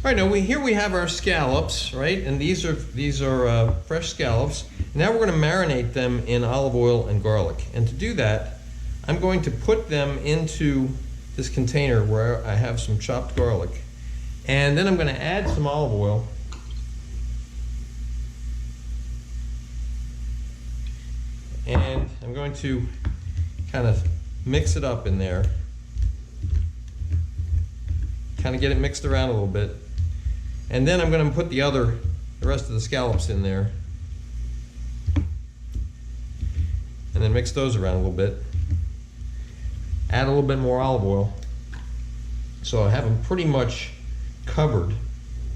All right, now here we have our scallops, right? And these are fresh scallops. Now we're going to marinate them in olive oil and garlic. And to do that, I'm going to put them into this container where I have some chopped garlic. And then I'm going to add some olive oil. And I'm going to kind of mix it up in there. Kind of get it mixed around a little bit. And then I'm going to put the rest of the scallops in there. And then mix those around a little bit. Add a little bit more olive oil. So I have them pretty much covered.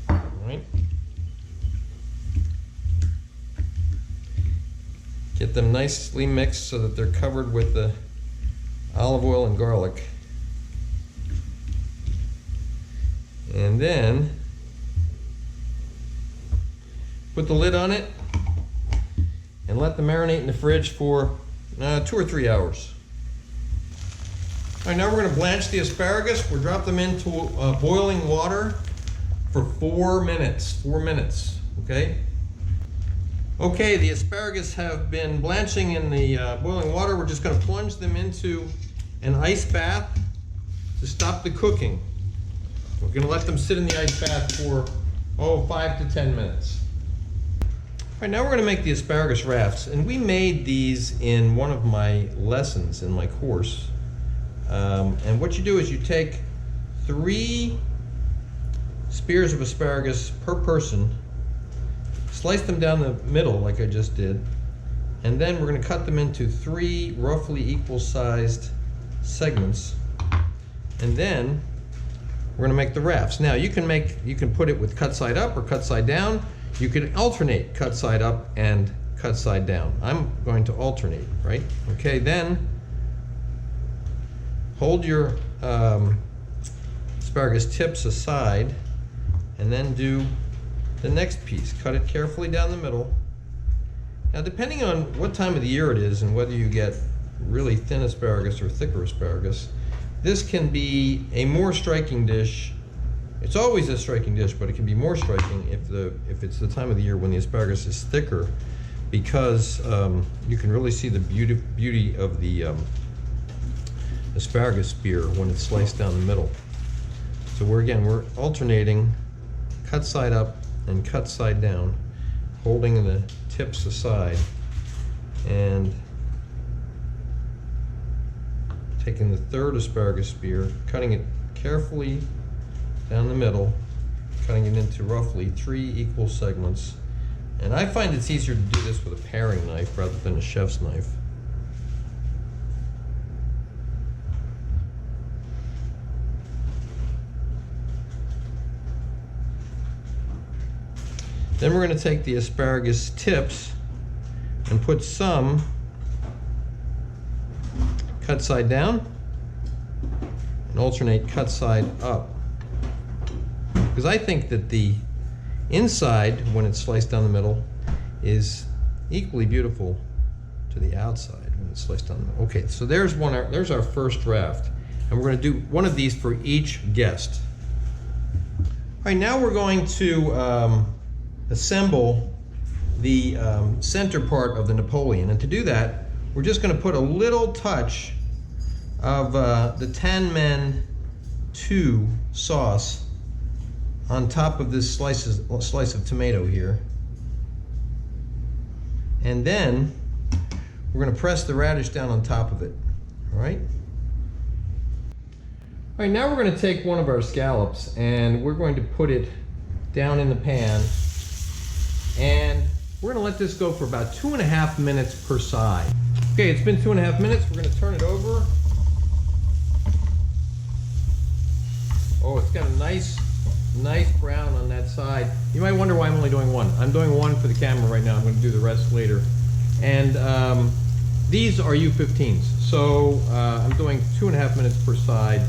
All right. Get them nicely mixed so that they're covered with the olive oil and garlic. And then put the lid on it and let them marinate in the fridge for 2 or 3 hours. All right, now we're going to blanch the asparagus. We'll drop them into boiling water for 4 minutes. 4 minutes, okay? Okay, the asparagus have been blanching in the boiling water. We're just going to plunge them into an ice bath to stop the cooking. We're going to let them sit in the ice bath for 5 to 10 minutes. All right, now we're going to make the asparagus rafts, and we made these in one of my lessons in my course. And what you do is you take 3 spears of asparagus per person, slice them down the middle like I just did, and then we're going to cut them into 3 roughly equal-sized segments, and then we're going to make the rafts. Now you can put it with cut side up or cut side down. You can alternate cut side up and cut side down. I'm going to alternate, right? Okay, then hold your asparagus tips aside and then do the next piece. Cut it carefully down the middle. Now depending on what time of the year it is and whether you get really thin asparagus or thicker asparagus, this can be a more striking dish. It's always a striking dish, but it can be more striking if it's the time of the year when the asparagus is thicker, because you can really see the beauty of the asparagus spear when it's sliced down the middle. So we're alternating cut side up and cut side down, holding the tips aside and taking the third asparagus spear, cutting it carefully down the middle, cutting it into roughly 3 equal segments. And I find it's easier to do this with a paring knife rather than a chef's knife. Then we're going to take the asparagus tips and put some cut side down and alternate cut side up. Because I think that the inside, when it's sliced down the middle, is equally beautiful to the outside when it's sliced down the middle. Okay, so there's our first raft, and we're going to do one of these for each guest. All right, now we're going to assemble the center part of the Napoleon, and to do that, we're just going to put a little touch of the Tan Men 2 sauce on top of this slice of tomato here. And then we're going to press the radish down on top of it. All right? All right, now we're going to take one of our scallops and we're going to put it down in the pan. And we're going to let this go for about 2.5 minutes per side. Okay, it's been 2.5 minutes. We're going to turn it over. Oh, it's got a nice brown on that side. You might wonder why I'm only doing one. I'm doing one for the camera right now. I'm going to do the rest later. And these are U15s, so I'm doing 2.5 minutes per side.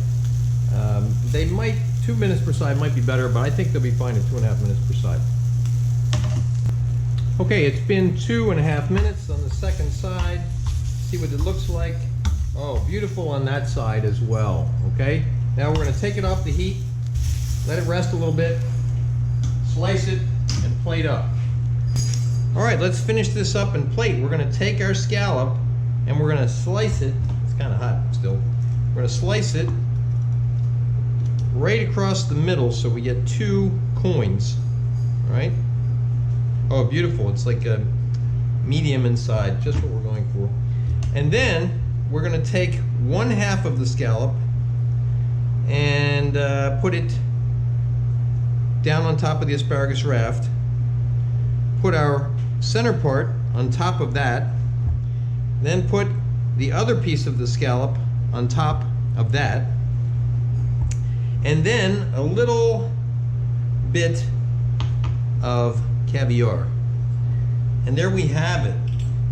2 minutes per side might be better, but I think they'll be fine at 2.5 minutes per side. Okay, it's been 2.5 minutes on the second side. See what it looks like. Oh, beautiful on that side as well. Okay, now we're going to take it off the heat, let it rest a little bit, slice it, and plate up. All right, let's finish this up and plate. We're gonna take our scallop and we're gonna slice it. It's kind of hot still. We're gonna slice it right across the middle so we get 2 coins. All right. Oh, beautiful. It's like a medium inside, just what we're going for. And then we're going to take 1/2 of the scallop and put it down on top of the asparagus raft. Put our center part on top of that. Then put the other piece of the scallop on top of that. And then a little bit of caviar. And there we have it.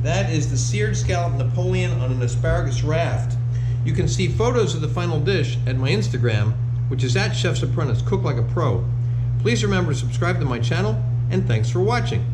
That is the seared scallop Napoleon on an asparagus raft. You can see photos of the final dish at my Instagram, which is @Chef's Apprentice, Cook Like a Pro. Please remember to subscribe to my channel, and thanks for watching.